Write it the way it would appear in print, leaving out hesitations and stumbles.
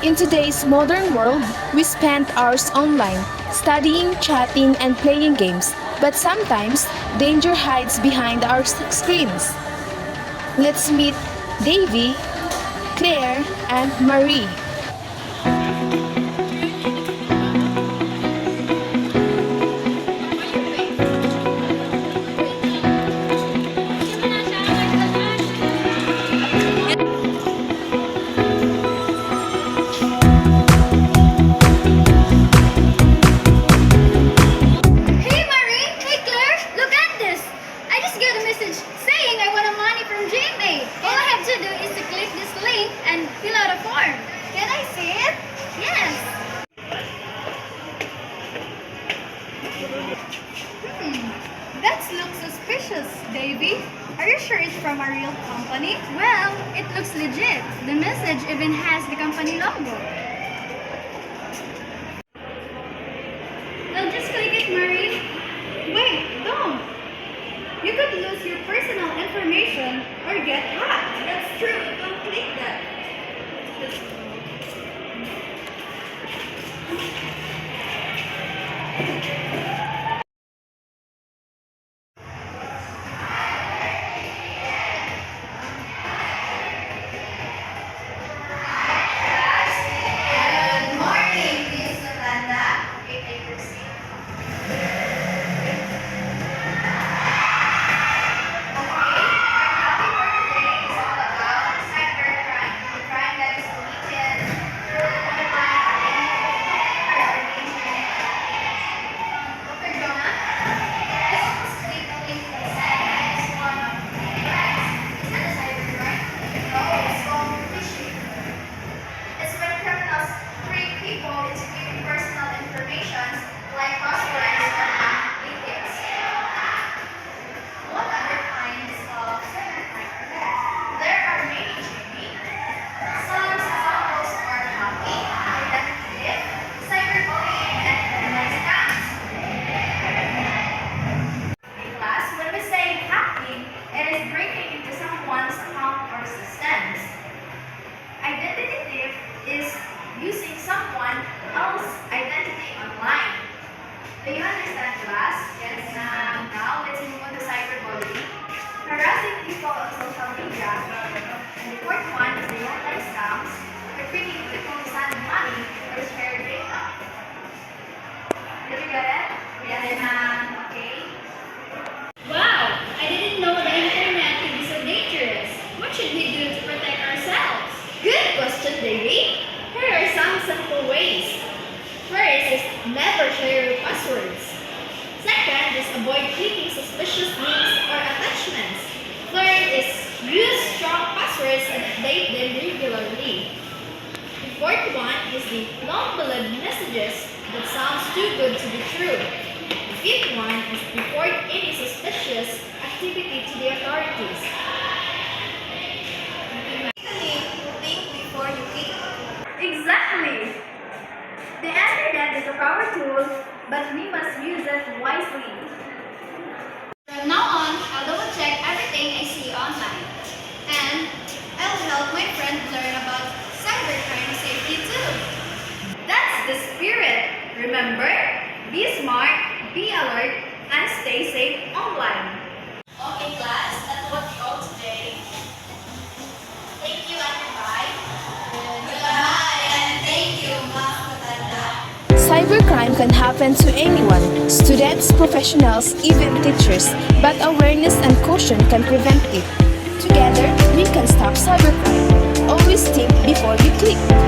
In today's modern world, we spend hours online, studying, chatting, and playing games. But sometimes, danger hides behind our screens. Let's meet Davy, Claire, and Marie. Hey Marie! Hey Claire! Look at this! I just got a message saying I want money from GMA. All I have to do is to click this link and fill out a form. Can I see it? Yes! That looks suspicious, Davy. Are you sure it's from a real company? Well, it looks legit. The message even has the company logo. Well, just click it, Marie. Wait, don't. You could lose your personal information or get hacked. That's true. Don't click that. Good morning, Miss Amanda. Okay, take your seat. It's when criminals trick people into giving personal information like passwords or bank details. What other kinds of cybercrime are there? There are many, Jimmy. Some examples are hacking, identity theft, cyberbullying, and organized scams. Class, when we say hacking, it is breaking into someone's account or systems. Identity theft is using someone else's identity online. Do you understand, class? Yes, ma'am. Now, let's move on to cyberbullying. Harassing people on social media. And the fourth one is the online scams. We're tricking people to send money or share data. Did you get it? Yes, ma'am. Okay. Wow! I didn't know the internet could be so dangerous. What should we do to protect ourselves? Good question, Davy. Here are some simple ways. First is never share your passwords. Second is avoid clicking suspicious links or attachments. Third is use strong passwords and update them regularly. The fourth one is the long-believed messages that sounds too good to be true. The fifth one is report any suspicious activity to the authorities. Think before you click. Exactly. The internet is a power tool, but we must use it wisely. From now on, I'll double check everything I see online. And I'll help my friend learn about cybercrime safety too. That's the spirit. Remember, be smart, be alert, and stay safe online. Okay, class, that's what we all today. Thank you and goodbye. Goodbye and thank you, Ma'am Matanda. Cybercrime can happen to anyone, students, professionals, even teachers, but awareness and caution can prevent it. Together, we can stop cybercrime. Always think before you click.